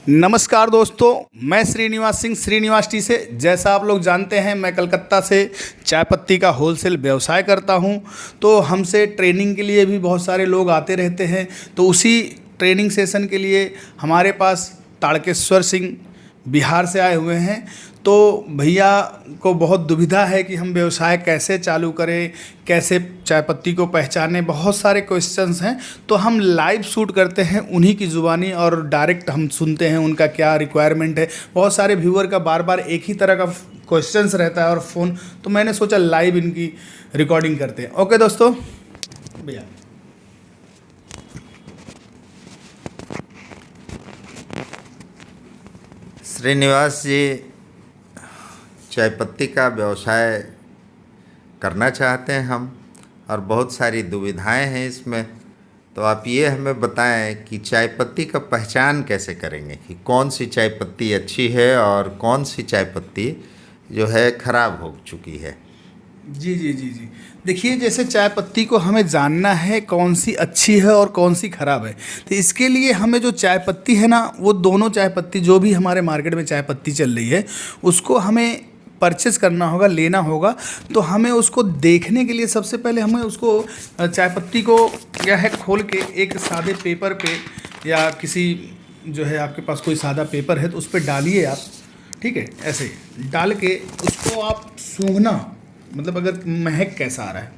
नमस्कार दोस्तों, मैं श्रीनिवास सिंह श्रीनिवास टी से। जैसा आप लोग जानते हैं, मैं कलकत्ता से चाय पत्ती का होलसेल व्यवसाय करता हूं। तो हमसे ट्रेनिंग के लिए भी बहुत सारे लोग आते रहते हैं। तो उसी ट्रेनिंग सेशन के लिए हमारे पास ताड़केश्वर सिंह बिहार से आए हुए हैं। तो भैया को बहुत दुविधा है कि हम व्यवसाय कैसे चालू करें, कैसे चाय पत्ती को पहचानें, बहुत सारे क्वेश्चंस हैं। तो हम लाइव शूट करते हैं उन्हीं की ज़ुबानी और डायरेक्ट हम सुनते हैं उनका क्या रिक्वायरमेंट है। बहुत सारे व्यूअर का बार बार एक ही तरह का क्वेश्चंस रहता है और फ़ोन, तो मैंने सोचा लाइव इनकी रिकॉर्डिंग करते हैं। ओके दोस्तों, भैया श्रीनिवास जी चाय पत्ती का व्यवसाय करना चाहते हैं हम, और बहुत सारी दुविधाएं हैं इसमें। तो आप ये हमें बताएं कि चाय पत्ती का पहचान कैसे करेंगे कि कौन सी चाय पत्ती अच्छी है और कौन सी चाय पत्ती जो है ख़राब हो चुकी है। जी। देखिए, जैसे चाय पत्ती को हमें जानना है कौन सी अच्छी है और कौन सी ख़राब है। तो इसके लिए हमें जो चाय पत्ती है ना, वो दोनों चाय पत्ती जो भी हमारे मार्केट में चाय पत्ती चल रही है, उसको हमें परचेज़ करना होगा, लेना होगा। तो हमें उसको देखने के लिए सबसे पहले हमें उसको चाय पत्ती को क्या है खोल के एक सादे पेपर पे या किसी जो है आपके पास कोई सादा पेपर है तो उस पर डालिए आप। ठीक है, ऐसे डाल के उसको आप सूंघना, मतलब अगर महक कैसा आ रहा है।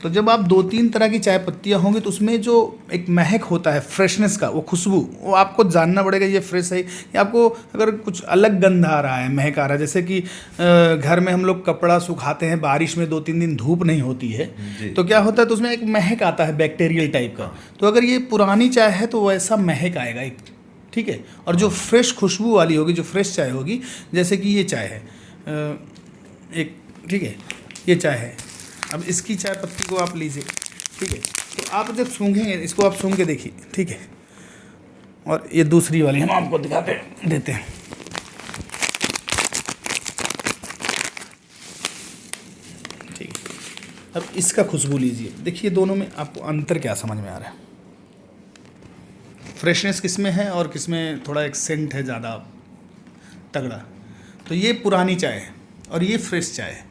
तो जब आप 2-3 तरह की चाय पत्तियाँ होंगी तो उसमें जो एक महक होता है फ्रेशनेस का, वो खुशबू, वो आपको जानना पड़ेगा ये फ्रेश है। या आपको अगर कुछ अलग गंध आ रहा है, महक आ रहा है, जैसे कि घर में हम लोग कपड़ा सुखाते हैं, बारिश में 2-3 दिन धूप नहीं होती है, तो क्या होता है, तो उसमें एक महक आता है बैक्टीरियल टाइप का। तो अगर ये पुरानी चाय है तो वैसा महक आएगा एक। ठीक है, और जो फ्रेश खुशबू वाली होगी, जो फ्रेश चाय होगी, जैसे कि ये चाय है एक, ठीक है, ये चाय है। अब इसकी चाय पत्ती को आप लीजिए। ठीक है, तो आप जब सूंघेंगे इसको, आप सूंघ के देखिए। ठीक है, और ये दूसरी वाली हम आपको दिखाते देते हैं। ठीक है, अब इसका खुशबू लीजिए। देखिए दोनों में आपको अंतर क्या समझ में आ रहा है, फ्रेशनेस किस में है और किस में थोड़ा एक सेंट है ज़्यादा तगड़ा। तो ये पुरानी चाय है और ये फ्रेश चाय है।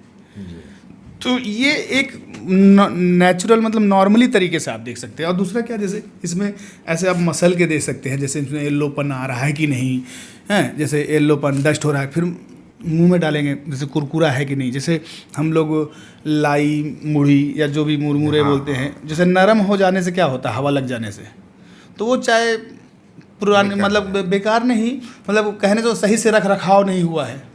तो ये एक नेचुरल, मतलब नॉर्मली तरीके से आप देख सकते हैं। और दूसरा क्या, जैसे इसमें ऐसे आप मसल के देख सकते हैं, जैसे इसमें येल्लोपन आ रहा है कि नहीं है, जैसे येल्लोपन डस्ट हो रहा है। फिर मुंह में डालेंगे, जैसे कुरकुरा है कि नहीं। जैसे हम लोग लाई मुड़ी या जो भी मुरमुरे बोलते हैं, जैसे नरम हो जाने से क्या होता है, हवा लग जाने से, तो वो चाय पुरानी, मतलब बेकार नहीं, मतलब कहने तो सही से रख रखाव नहीं हुआ है।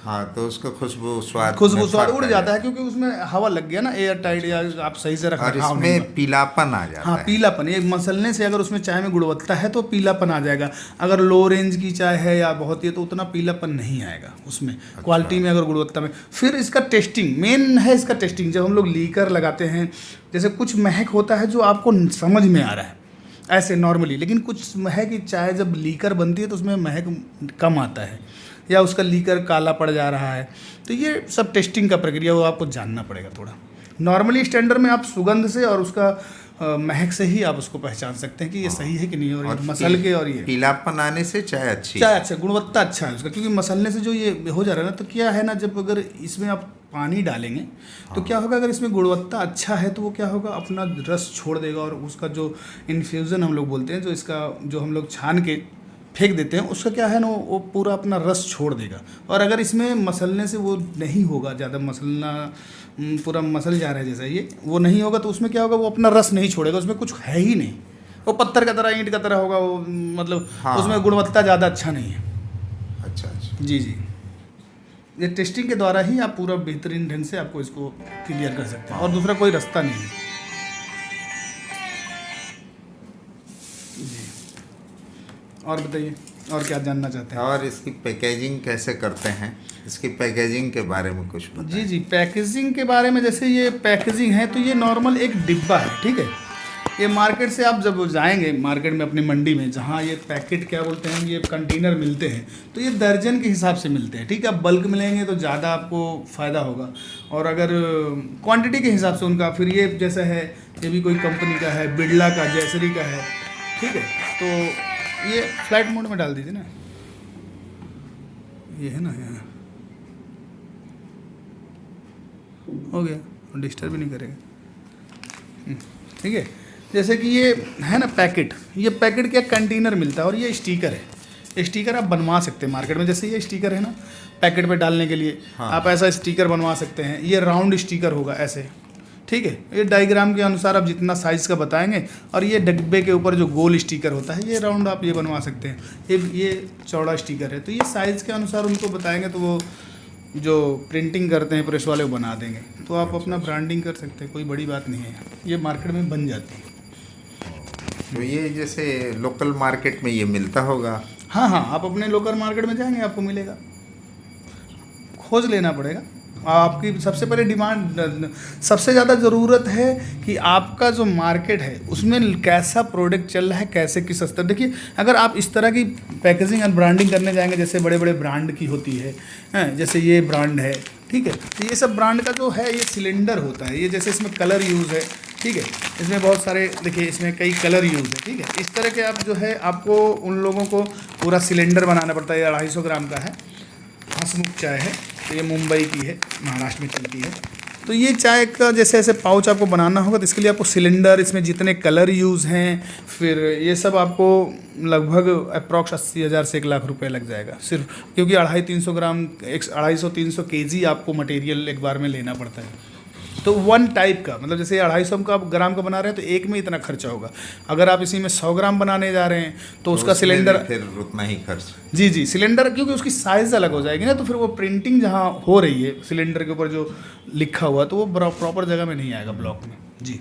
हाँ, तो उसका खुशबू स्वाद उड़ जाता है, क्योंकि उसमें हवा लग गया ना, एयर टाइट, या आप सही से रख रखाव नहीं। इसमें पीलापन आ जाता है। हाँ, पीलापन, ये मसलने से अगर उसमें चाय में गुणवत्ता है तो पीलापन आ जाएगा। अगर लो रेंज की चाय है या बहुत ही, तो उतना पीलापन नहीं आएगा उसमें। अच्छा। क्वालिटी में, अगर गुणवत्ता में। फिर इसका टेस्टिंग मेन है। इसका टेस्टिंग जब हम लोग लीकर लगाते हैं, जैसे कुछ महक होता है जो आपको समझ में आ रहा है ऐसे नॉर्मली, लेकिन कुछ है कि चाय जब लीकर बनती है तो उसमें महक कम आता है, या उसका लीकर काला पड़ जा रहा है। तो ये सब टेस्टिंग का प्रक्रिया, वो आपको जानना पड़ेगा थोड़ा। नॉर्मली स्टैंडर्ड में आप सुगंध से और उसका महक से ही आप उसको पहचान सकते हैं कि ये सही है कि नहीं। और मसल के, और ये पीलापन आने से चाय अच्छी, चाय अच्छा, गुणवत्ता अच्छा है उसका। क्योंकि मसलने से जो ये हो जा रहा है ना, तो क्या है ना, जब अगर इसमें आप पानी डालेंगे तो क्या होगा, अगर इसमें गुणवत्ता अच्छा है तो वो क्या होगा, अपना रस छोड़ देगा। और उसका जो इन्फ्यूज़न हम लोग बोलते हैं, जो इसका जो हम लोग छान के फेंक देते हैं, उसका क्या है ना, वो पूरा अपना रस छोड़ देगा। और अगर इसमें मसलने से वो नहीं होगा, ज़्यादा मसलना, पूरा मसल जा रहा है जैसा ये, वो नहीं होगा, तो उसमें क्या होगा, वो अपना रस नहीं छोड़ेगा, उसमें कुछ है ही नहीं, वो पत्थर का तरह, ईंट का तरह होगा वो, मतलब हाँ। उसमें गुणवत्ता ज़्यादा अच्छा नहीं है। अच्छा। जी, ये टेस्टिंग के द्वारा ही आप पूरा बेहतरीन ढंग से आपको इसको क्लियर कर सकते हैं, और दूसरा कोई रास्ता नहीं है। और बताइए, और क्या जानना चाहते हैं? और इसकी पैकेजिंग कैसे करते हैं, इसकी पैकेजिंग के बारे में कुछ बताइए। जी, पैकेजिंग के बारे में, जैसे ये पैकेजिंग है तो ये नॉर्मल एक डिब्बा है। ठीक है, ये मार्केट से आप जब जाएंगे मार्केट में, अपनी मंडी में, जहाँ ये पैकेट क्या बोलते हैं, ये कंटेनर मिलते हैं, तो ये दर्जन के हिसाब से मिलते हैं। ठीक है, आप बल्क मिलेंगे तो ज़्यादा आपको फ़ायदा होगा, और अगर क्वांटिटी के हिसाब से उनका, फिर ये जैसा है, ये भी कोई कंपनी का है, बिरला का, जयश्री का है। ठीक है, तो ये फ्लाइट मोड में डाल दीजिए ना, ये है ना, यहाँ हो गया, डिस्टर्ब भी नहीं करेगा। ठीक है, जैसे कि ये है ना पैकेट, ये पैकेट क्या कंटेनर मिलता है और ये स्टिकर है। ये स्टिकर आप बनवा सकते हैं मार्केट में, जैसे ये स्टिकर है ना पैकेट पे डालने के लिए, हाँ। आप ऐसा स्टिकर बनवा सकते हैं। ये राउंड स्टिकर होगा ऐसे, ठीक है, ये डायग्राम के अनुसार आप जितना साइज़ का बताएंगे, और ये डब्बे के ऊपर जो गोल स्टिकर होता है ये राउंड आप ये बनवा सकते हैं। ये चौड़ा स्टिकर है, तो ये साइज़ के अनुसार उनको बताएंगे तो वो जो प्रिंटिंग करते हैं प्रेस वाले वो बना देंगे, तो आप अपना ब्रांडिंग कर सकते हैं, कोई बड़ी बात नहीं है, ये मार्केट में बन जाती है। तो ये जैसे लोकल मार्केट में ये मिलता होगा? हाँ हाँ, आप अपने लोकल मार्केट में जाएंगे आपको मिलेगा, खोज लेना पड़ेगा। आपकी सबसे पहले डिमांड, सबसे ज़्यादा ज़रूरत है कि आपका जो मार्केट है उसमें कैसा प्रोडक्ट चल रहा है, कैसे किस स्तर। देखिए अगर आप इस तरह की पैकेजिंग और ब्रांडिंग करने जाएंगे, जैसे बड़े बड़े ब्रांड की होती है, जैसे ये ब्रांड है, ठीक है, तो ये सब ब्रांड का जो है ये सिलेंडर होता है, ये जैसे इसमें कलर यूज़ है, ठीक है, इसमें बहुत सारे देखिए इसमें कई कलर यूज़ है, ठीक है, इस तरह के आप जो है आपको उन लोगों को पूरा सिलेंडर बनाना पड़ता है। ये 250 ग्राम का है, हंसमुख चाय है, तो ये मुंबई की है, महाराष्ट्र में चलती है। तो ये चाय का जैसे ऐसे पाउच आपको बनाना होगा, तो इसके लिए आपको सिलेंडर, इसमें जितने कलर यूज़ हैं, फिर ये सब आपको लगभग अप्रॉक्स 80,000 से 1 लाख रुपए लग जाएगा सिर्फ, क्योंकि 250-300 ग्राम, 250-300 केजी आपको मटेरियल एक बार में लेना पड़ता है। तो वन टाइप का मतलब जैसे 250 का ग्राम का बना रहे हैं तो एक में इतना खर्चा होगा। अगर आप इसी में 100 ग्राम बनाने जा रहे हैं तो उसका उसमें सिलेंडर भी फिर उतना ही खर्च। जी सिलेंडर, क्योंकि उसकी साइज़ अलग हो जाएगी ना, तो फिर वो प्रिंटिंग जहाँ हो रही है सिलेंडर के ऊपर जो लिखा हुआ, तो वो प्रॉपर जगह में नहीं आएगा ब्लॉक में जी।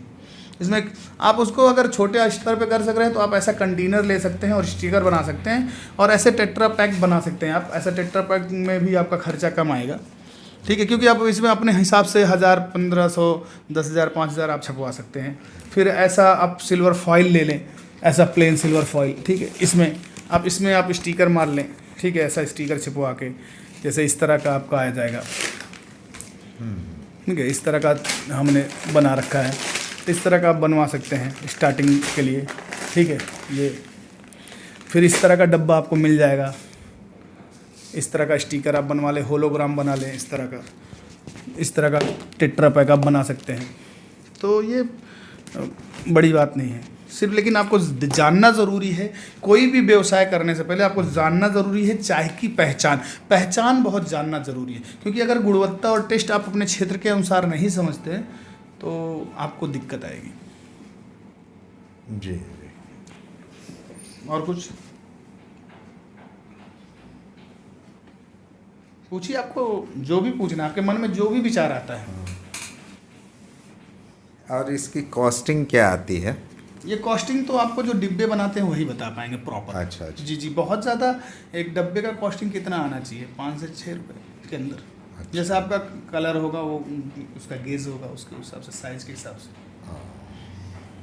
इसमें आप उसको अगर छोटे स्तर पे कर सक रहे हैं तो आप ऐसा कंटेनर ले सकते हैं और स्टिकर बना सकते हैं, और ऐसे टेट्रा पैक बना सकते हैं आप। ऐसा टेट्रा पैक में भी आपका खर्चा कम आएगा, ठीक है, क्योंकि आप इसमें अपने हिसाब से 1000, 1500, 10,000, 5,000 आप छपवा सकते हैं। फिर ऐसा आप सिल्वर फॉइल ले लें, ऐसा प्लेन सिल्वर फॉइल, ठीक है, इसमें आप स्टिकर मार लें, ठीक है, ऐसा स्टिकर छपवा के जैसे इस तरह का आपका आ जाएगा, ठीक है, इस तरह का हमने बना रखा है, इस तरह का आप बनवा सकते हैं स्टार्टिंग के लिए, ठीक है। ये फिर इस तरह का डब्बा आपको मिल जाएगा, इस तरह का स्टिकर आप बनवा लें, होलोग्राम बना लें, इस तरह का टेट्रा पैक आप बना सकते हैं। तो ये बड़ी बात नहीं है सिर्फ, लेकिन आपको जानना ज़रूरी है, कोई भी व्यवसाय करने से पहले आपको जानना ज़रूरी है चाय की पहचान बहुत जानना ज़रूरी है, क्योंकि अगर गुणवत्ता और टेस्ट आप अपने क्षेत्र के अनुसार नहीं समझते तो आपको दिक्कत आएगी जी। और कुछ पूछिए, आपको जो भी पूछना, आपके मन में जो भी विचार आता है। और इसकी कॉस्टिंग क्या आती है? ये कॉस्टिंग तो आपको जो डिब्बे बनाते हैं वही बता पाएंगे प्रॉपर। अच्छा। जी, बहुत ज़्यादा एक डब्बे का कॉस्टिंग कितना आना चाहिए, 5 से 6 रुपये के अंदर। अच्छा। जैसा आपका कलर होगा वो उसका गेज होगा, उसके हिसाब से, साइज़ के हिसाब से।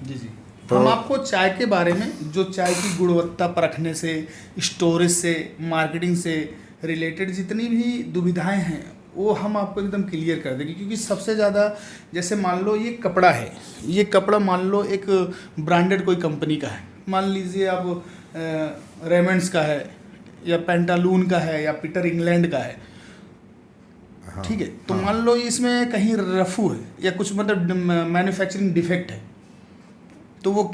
जी तो हम आपको चाय के बारे में, जो चाय की गुणवत्ता परखने से, स्टोरेज से, मार्केटिंग से रिलेटेड जितनी भी दुविधाएं हैं वो हम आपको एकदम क्लियर कर देंगे। क्योंकि सबसे ज़्यादा, जैसे मान लो ये कपड़ा है, ये कपड़ा मान लो एक ब्रांडेड कोई कंपनी का है, मान लीजिए आप रेमंड्स का है या पेंटालून का है या पीटर इंग्लैंड का है, हाँ, ठीक है, तो हाँ। मान लो इसमें कहीं रफू है या कुछ मतलब मैन्युफैक्चरिंग डिफेक्ट है, तो वो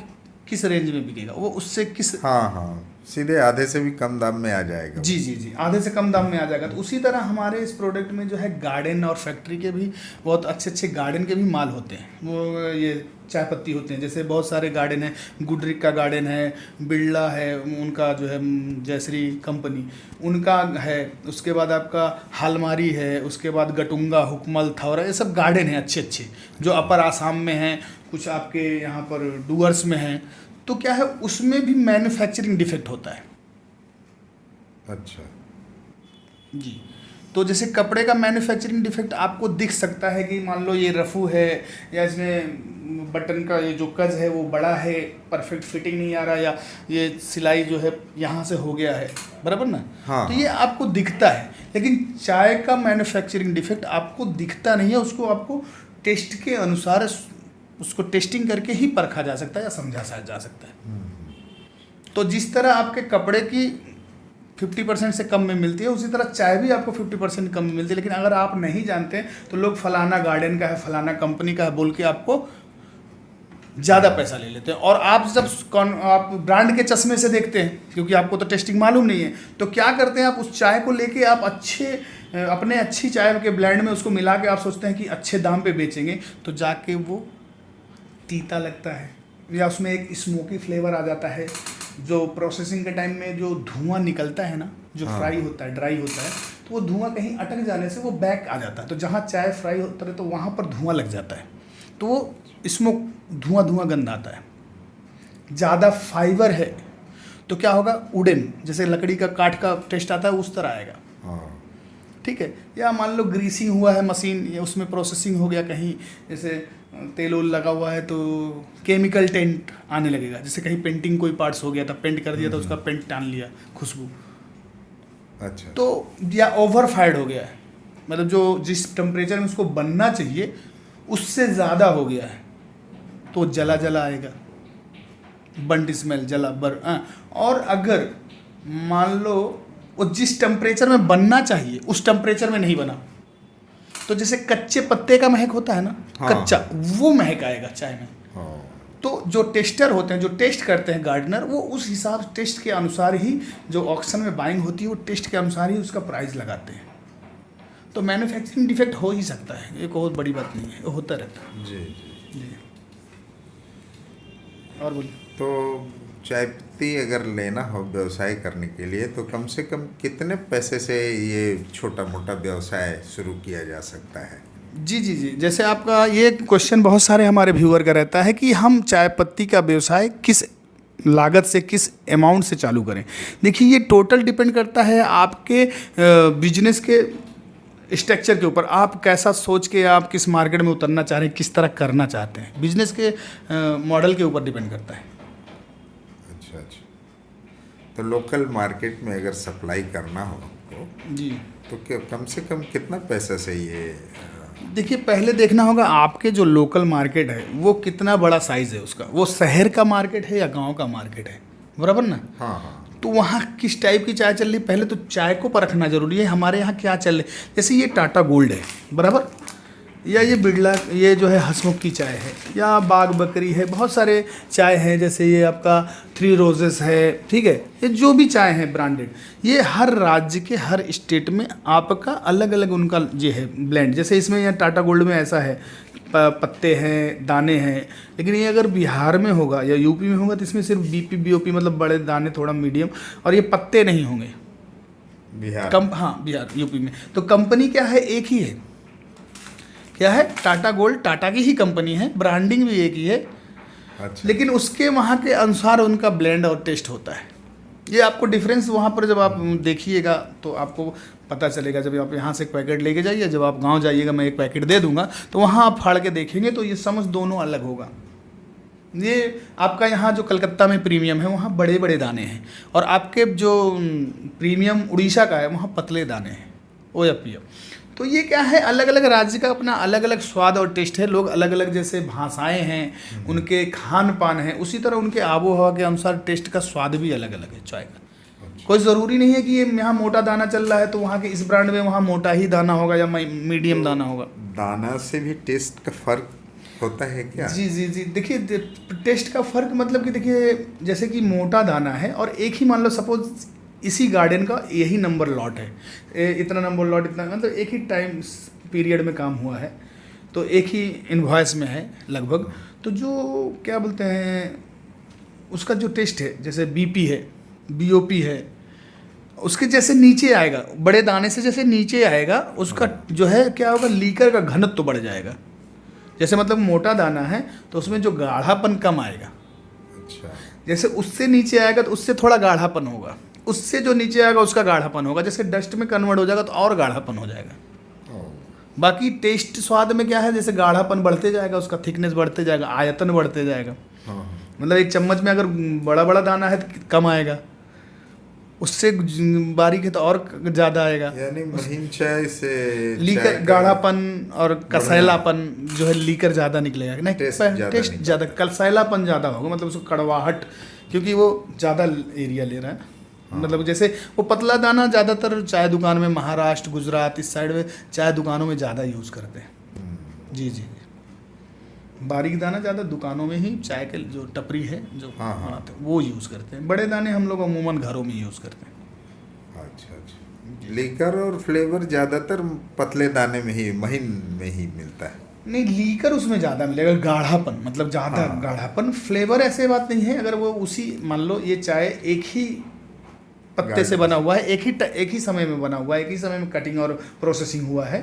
किस रेंज में बिकेगा, वो उससे किस, हाँ, सीधे आधे से भी कम दाम में आ जाएगा। जी, आधे से कम दाम में आ जाएगा। तो उसी तरह हमारे इस प्रोडक्ट में जो है गार्डन और फैक्ट्री के भी बहुत अच्छे गार्डन के भी माल होते हैं, वो ये चाय पत्ती होते हैं। जैसे बहुत सारे गार्डन हैं, गुडरिक का गार्डन है, बिरला है, उनका जो है जयश्री कंपनी उनका है, उसके बाद आपका हालमारी है, उसके बाद गटुंगा, हुकमल, थौरा, ये सब गार्डन हैं अच्छे जो अपर आसाम में हैं, कुछ आपके यहाँ पर डुअर्स में हैं। तो क्या है, उसमें भी मैन्युफैक्चरिंग डिफेक्ट होता है। अच्छा जी, तो जैसे कपड़े का मैन्युफैक्चरिंग डिफेक्ट आपको दिख सकता है कि मान लो ये रफू है, या इसमें बटन का ये जो कज है वो बड़ा है, परफेक्ट फिटिंग नहीं आ रहा, या ये सिलाई जो है यहाँ से हो गया है, बराबर ना। हाँ, तो ये आपको दिखता है, लेकिन चाय का मैन्युफैक्चरिंग डिफेक्ट आपको दिखता नहीं है, उसको आपको टेस्ट के अनुसार, उसको टेस्टिंग करके ही परखा जा सकता है या समझा जा सकता है। तो जिस तरह आपके कपड़े की 50% से कम में मिलती है, उसी तरह चाय भी आपको 50% कम में मिलती है। लेकिन अगर आप नहीं जानते हैं तो लोग फलाना गार्डन का है, फलाना कंपनी का है बोल के आपको ज़्यादा पैसा ले लेते हैं। और आप जब आप ब्रांड के चश्मे से देखते हैं, क्योंकि आपको तो टेस्टिंग मालूम नहीं है, तो क्या करते हैं, आप उस चाय को लेके आप अपने अच्छी चाय के ब्लेंड में उसको मिला के आप सोचते हैं कि अच्छे दाम पे बेचेंगे, तो जाके वो तीता लगता है या उसमें एक स्मोकी फ्लेवर आ जाता है। जो प्रोसेसिंग के टाइम में जो धुआं निकलता है ना, जो फ्राई होता है, ड्राई होता है, तो वो धुआं कहीं अटक जाने से वो बैक आ जाता है। तो जहाँ चाय फ्राई होता है तो वहाँ पर धुआं लग जाता है, तो वो स्मोक धुआं गंध आता है। ज़्यादा फाइबर है तो क्या होगा, वुडन जैसे लकड़ी का काठ का टेस्ट आता है उस तरह आएगा। ठीक है। या मान लो ग्रीसिंग हुआ है मशीन, या उसमें प्रोसेसिंग हो गया, कहीं जैसे तेल उल लगा हुआ है तो केमिकल टेंट आने लगेगा। जैसे कहीं पेंटिंग कोई पार्ट्स हो गया था, पेंट कर दिया तो उसका पेंट टान लिया खुशबू। अच्छा। तो या ओवर फायर्ड हो गया है, मतलब जो जिस टेम्परेचर में उसको बनना चाहिए उससे ज़्यादा हो गया है, तो जला जला आएगा, बंट स्मेल, जला और अगर मान लो वो जिस टेम्परेचर में बनना चाहिए उस टेम्परेचर में नहीं बना, तो जैसे कच्चे पत्ते का महक होता है ना, कच्चा, वो महक आएगा चाय में। तो जो टेस्टर होते हैं, जो टेस्ट करते हैं गार्डनर, वो उस हिसाब टेस्ट के अनुसार ही, जो ऑक्शन में बाइंग होती है वो टेस्ट के अनुसार ही उसका प्राइस लगाते हैं। तो मैन्युफैक्चरिंग डिफेक्ट हो ही सकता है, ये बहुत बड़ी बात नहीं है, होता रहता है। जी। और बोलिए। तो चाय पत्ती अगर लेना हो व्यवसाय करने के लिए तो कम से कम कितने पैसे से ये छोटा मोटा व्यवसाय शुरू किया जा सकता है? जी, जैसे आपका ये क्वेश्चन बहुत सारे हमारे व्यूअर का रहता है कि हम चाय पत्ती का व्यवसाय किस लागत से, किस अमाउंट से चालू करें। देखिए, ये टोटल डिपेंड करता है आपके बिजनेस के स्ट्रक्चर के ऊपर। आप कैसा सोच के आप किस मार्केट में उतरना चाह रहे हैं, किस तरह करना चाहते हैं, बिजनेस के मॉडल के ऊपर डिपेंड करता है। अच्छा। तो लोकल मार्केट में अगर सप्लाई करना हो जी, तो कम से कम कितना पैसा से ये? देखिए, पहले देखना होगा आपके जो लोकल मार्केट है वो कितना बड़ा साइज़ है उसका, वो शहर का मार्केट है या गांव का मार्केट है, बराबर ना। हाँ। तो वहाँ किस टाइप की चाय चल रही है, पहले तो चाय को परखना जरूरी है। हमारे यहाँ क्या चल रही है, जैसे ये टाटा गोल्ड है, बराबर, या ये बिरला, ये जो है हंसमुख की चाय है, या बाग बकरी है, बहुत सारे चाय हैं, जैसे ये आपका थ्री रोजेस है, ठीक है। ये जो भी चाय है ब्रांडेड, ये हर राज्य के हर स्टेट में आपका अलग अलग उनका ये है ब्लेंड। जैसे इसमें यहाँ टाटा गोल्ड में ऐसा है, पत्ते हैं, दाने हैं, लेकिन ये अगर बिहार में होगा या यूपी में होगा तो इसमें सिर्फ बीपी बीओपी, मतलब बड़े दाने, थोड़ा मीडियम, और ये पत्ते नहीं होंगे। बिहार हाँ, बिहार यूपी में। तो कंपनी क्या है, एक ही है, क्या है, टाटा गोल्ड, टाटा की ही कंपनी है, ब्रांडिंग भी एक ही है। अच्छा। लेकिन उसके वहाँ के अनुसार उनका ब्लेंड और टेस्ट होता है। ये आपको डिफरेंस वहाँ पर जब आप देखिएगा तो आपको पता चलेगा। जब आप यहाँ से एक पैकेट लेके जाइए, जब आप गांव जाइएगा मैं एक पैकेट दे दूंगा, तो वहाँ आप फाड़ के देखेंगे तो ये समझ दोनों अलग होगा। ये आपका यहाँ जो कलकत्ता में प्रीमियम है वहाँ बड़े बड़े दाने हैं, और आपके जो प्रीमियम उड़ीसा का है वहाँ पतले दाने हैं, OFPM। तो ये क्या है, अलग अलग राज्य का अपना अलग अलग स्वाद और टेस्ट है। लोग अलग अलग, jैसे भाषाएं हैं, उनके खान पान है, उसी तरह उनके आबो हवा के अनुसार टेस्ट का स्वाद भी अलग अलग है चाय का। कोई ज़रूरी नहीं है कि ये यहाँ मोटा दाना चल रहा है तो वहाँ के इस ब्रांड में वहाँ मोटा ही दाना होगा या मीडियम दाना होगा। दाना से भी टेस्ट का फर्क होता है क्या? जी। देखिए, टेस्ट का फर्क मतलब कि देखिए, जैसे कि मोटा दाना है और एक ही, मान लो सपोज इसी गार्डन का यही नंबर लॉट है, इतना नंबर लॉट, इतना, मतलब एक ही टाइम पीरियड में काम हुआ है, तो एक ही इनवॉइस में है लगभग। तो जो क्या बोलते हैं उसका जो टेस्ट है, जैसे बीपी है, बीओपी है, उसके जैसे नीचे आएगा, बड़े दाने से जैसे नीचे आएगा, उसका जो है क्या होगा, लीकर का घनत्व तो बढ़ जाएगा। जैसे मतलब मोटा दाना है तो उसमें जो गाढ़ापन कम आएगा। अच्छा। जैसे उससे नीचे आएगा तो उससे थोड़ा गाढ़ापन होगा, उससे जो नीचे आएगा उसका गाढ़ापन होगा, जैसे डस्ट में कन्वर्ट हो जाएगा तो और गाढ़ापन हो जाएगा। बाकी टेस्ट स्वाद में क्या है, जैसे गाढ़ापन बढ़ते जाएगा, उसका थिकनेस बढ़ते जाएगा, आयतन बढ़ते जाएगा। मतलब एक चम्मच में अगर बड़ा बड़ा दाना है तो कम आएगा, उससे बारीक है तो और ज़्यादा आएगा। यानी महीन चाय से लीकर चाय का गाढ़ापन और कसैलापन जो है लीकर ज़्यादा निकलेगा नहीं, टेस्ट ज़्यादा टेस्ट निकलेगा। ज़्यादा, कसैलापन ज़्यादा होगा, मतलब उसको कड़वाहट, क्योंकि वो ज़्यादा एरिया ले रहा है ना। मतलब जैसे वो पतला दाना ज़्यादातर चाय दुकान में, महाराष्ट्र गुजरात इस साइड में चाय दुकानों में ज़्यादा यूज़ करते हैं। जी जी, बारीक दाना ज़्यादा दुकानों में ही चाय के जो टपरी है जो हाँ, हाँ। बनाते हैं वो यूज़ करते हैं। बड़े दाने हम लोग अमूमन घरों में यूज़ करते हैं। अच्छा अच्छा, लीकर और फ्लेवर ज़्यादातर पतले दाने में ही, महीन में ही मिलता है। नहीं, लीकर उसमें ज़्यादा मिलेगा, गाढ़ापन मतलब ज़्यादा हाँ। गाढ़ापन। फ्लेवर ऐसे बात नहीं है, अगर वो उसी, मान लो ये चाय एक ही पत्ते से बना हुआ है, एक ही समय में बना हुआ है, एक ही समय में कटिंग और प्रोसेसिंग हुआ है।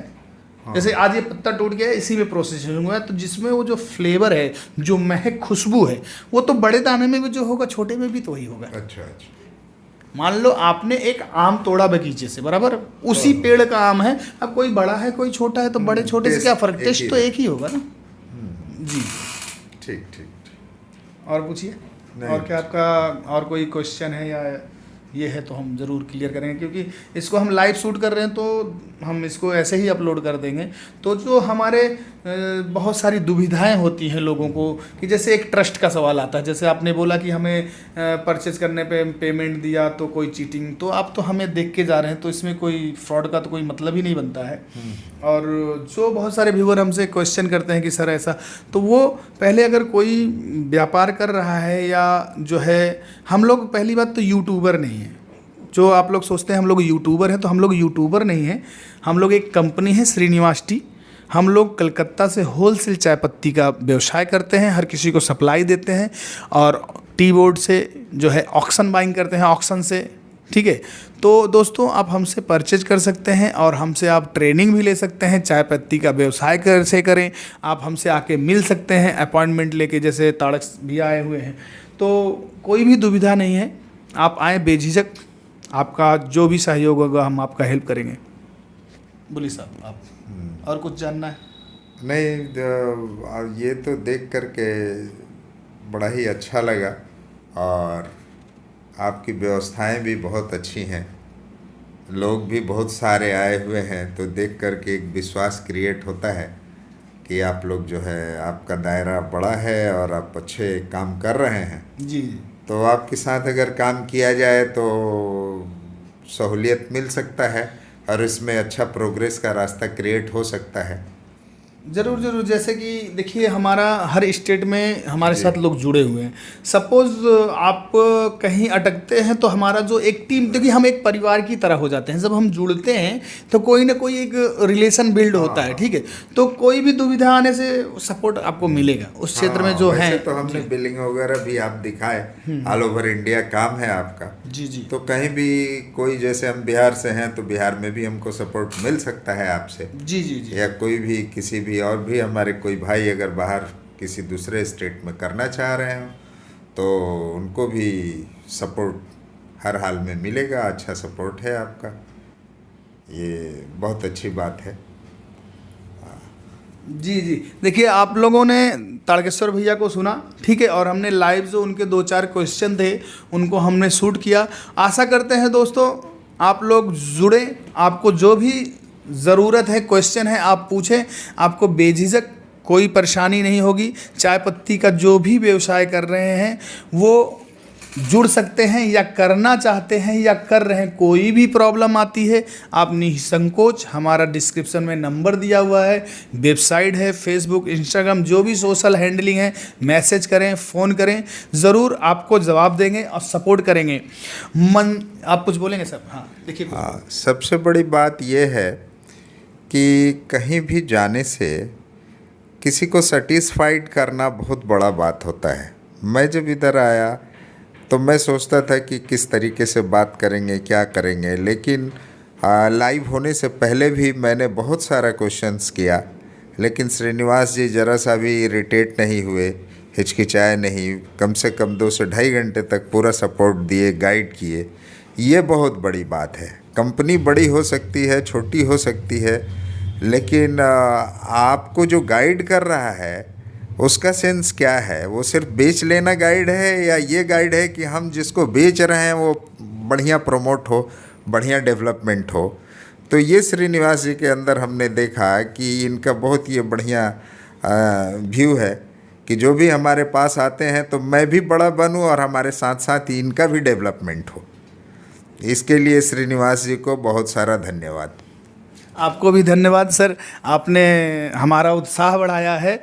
हाँ। जैसे आज ये पत्ता टूट गया है, इसी में प्रोसेसिंग हुआ है, तो जिसमें वो जो फ्लेवर है, जो महक खुशबू है, वो तो बड़े दाने में भी जो होगा छोटे में भी तो वही होगा। अच्छा अच्छा, मान लो आपने एक आम तोड़ा बगीचे से, बराबर उसी पेड़ का आम है, अब कोई बड़ा है कोई छोटा है, तो बड़े छोटे से टेस्ट क्या फर्क, एक टेस्ट ही तो है। एक ही होगा ना। जी, ठीक ठीक ठीक। और पूछिए, नहीं। और क्या आपका और कोई क्वेश्चन है या ये है तो हम ज़रूर क्लियर करेंगे, क्योंकि इसको हम लाइव शूट कर रहे हैं तो हम इसको ऐसे ही अपलोड कर देंगे। तो जो हमारे बहुत सारी दुविधाएं होती हैं लोगों को, कि जैसे एक ट्रस्ट का सवाल आता है, जैसे आपने बोला कि हमें परचेज करने पे पेमेंट दिया तो कोई चीटिंग, तो आप तो हमें देख के जा रहे हैं, तो इसमें कोई फ्रॉड का तो कोई मतलब ही नहीं बनता है। और जो बहुत सारे व्यूअर हमसे क्वेश्चन करते हैं कि सर ऐसा, तो वो पहले अगर कोई व्यापार कर रहा है या जो है, हम लोग पहली बात तो यूट्यूबर नहीं है। जो आप लोग सोचते हैं हम लोग यूट्यूबर हैं, तो हम लोग यूट्यूबर नहीं हैं। हम लोग एक कंपनी है श्रीनिवास टी, हम लोग कलकत्ता से होलसेल चाय पत्ती का व्यवसाय करते हैं, हर किसी को सप्लाई देते हैं, और टी बोर्ड से जो है ऑक्शन बाइंग करते हैं, ऑक्शन से। ठीक है, तो दोस्तों आप हमसे परचेज कर सकते हैं और हमसे आप ट्रेनिंग भी ले सकते हैं, चाय पत्ती का व्यवसाय कैसे करें। आप हमसे आके मिल सकते हैं अपॉइंटमेंट लेके, जैसे ताड़क भी आए हुए हैं। तो कोई भी दुविधा नहीं है, आप आए बेझिझक, आपका जो भी सहयोग होगा हम आपका हेल्प करेंगे। बोलिए साहब, आप और कुछ जानना है? नहीं, ये तो देख करके बड़ा ही अच्छा लगा, और आपकी व्यवस्थाएं भी बहुत अच्छी हैं, लोग भी बहुत सारे आए हुए हैं, तो देख करके एक विश्वास क्रिएट होता है कि आप लोग जो है, आपका दायरा बड़ा है और आप अच्छे काम कर रहे हैं। जी जी, तो आपके साथ अगर काम किया जाए तो सहूलियत मिल सकता है, और इसमें अच्छा प्रोग्रेस का रास्ता क्रिएट हो सकता है। ज़रूर ज़रूर। जैसे कि देखिए, हमारा हर स्टेट में हमारे जी। साथ लोग जुड़े हुए हैं। सपोज़ आप कहीं अटकते हैं तो हमारा जो एक टीम, देखिए हम एक परिवार की तरह हो जाते हैं। जब हम जुड़ते हैं तो कोई ना कोई एक रिलेशन बिल्ड होता है। ठीक है, तो कोई भी दुविधा आने से सपोर्ट आपको मिलेगा उस क्षेत्र में जो वैसे है। तो हमने बिलिंग वगैरह भी आप दिखाए, ऑल ओवर इंडिया काम है आपका। जी जी, तो कहीं भी कोई, जैसे हम बिहार से हैं तो बिहार में भी हमको सपोर्ट मिल सकता है आपसे, जी जी जी, या कोई भी किसी भी और भी हमारे कोई भाई अगर बाहर किसी दूसरे स्टेट में करना चाह रहे हो तो उनको भी सपोर्ट हर हाल में मिलेगा। अच्छा सपोर्ट है आपका, ये बहुत अच्छी बात है। जी जी। देखिए, आप लोगों ने तारकेश्वर भैया को सुना, ठीक है, और हमने लाइव जो उनके 2-4 क्वेश्चन थे उनको हमने शूट किया। आशा करते हैं दोस्तों आप लोग जुड़े, आपको जो भी ज़रूरत है, क्वेश्चन है, आप पूछें, आपको बेझिझक, कोई परेशानी नहीं होगी। चाय पत्ती का जो भी व्यवसाय कर रहे हैं वो जुड़ सकते हैं, या करना चाहते हैं या कर रहे हैं। कोई भी प्रॉब्लम आती है आप निसंकोच, हमारा डिस्क्रिप्शन में नंबर दिया हुआ है, वेबसाइट है, फेसबुक, इंस्टाग्राम, जो भी सोशल हैंडलिंग है, मैसेज करें, फ़ोन करें, ज़रूर आपको जवाब देंगे और सपोर्ट करेंगे। आप कुछ बोलेंगे सर? हाँ देखिए, हाँ, सबसे बड़ी बात यह है कि कहीं भी जाने से किसी को सेटिस्फाइड करना बहुत बड़ा बात होता है। मैं जब इधर आया तो मैं सोचता था कि किस तरीके से बात करेंगे, क्या करेंगे, लेकिन लाइव होने से पहले भी मैंने बहुत सारा क्वेश्चंस किया, लेकिन श्रीनिवास जी ज़रा सा भी इरिटेट नहीं हुए, हिचकिचाए नहीं, कम से कम 2 से ढाई घंटे तक पूरा सपोर्ट दिए, गाइड किए। ये बहुत बड़ी बात है। कंपनी बड़ी हो सकती है, छोटी हो सकती है, लेकिन आपको जो गाइड कर रहा है उसका सेंस क्या है? वो सिर्फ बेच लेना गाइड है, या ये गाइड है कि हम जिसको बेच रहे हैं वो बढ़िया प्रमोट हो, बढ़िया डेवलपमेंट हो। तो ये श्रीनिवास जी के अंदर हमने देखा कि इनका बहुत ये बढ़िया व्यू है कि जो भी हमारे पास आते हैं तो मैं भी बड़ा बनूं और हमारे साथ साथ ही इनका भी डेवलपमेंट हो। इसके लिए श्रीनिवास जी को बहुत सारा धन्यवाद। आपको भी धन्यवाद सर, आपने हमारा उत्साह बढ़ाया है।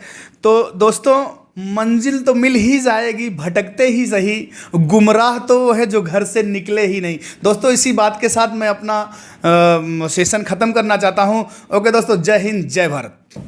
तो दोस्तों, मंजिल तो मिल ही जाएगी, भटकते ही सही, गुमराह तो वो है जो घर से निकले ही नहीं। दोस्तों, इसी बात के साथ मैं अपना सेशन ख़त्म करना चाहता हूँ। ओके दोस्तों, जय हिंद, जय भारत।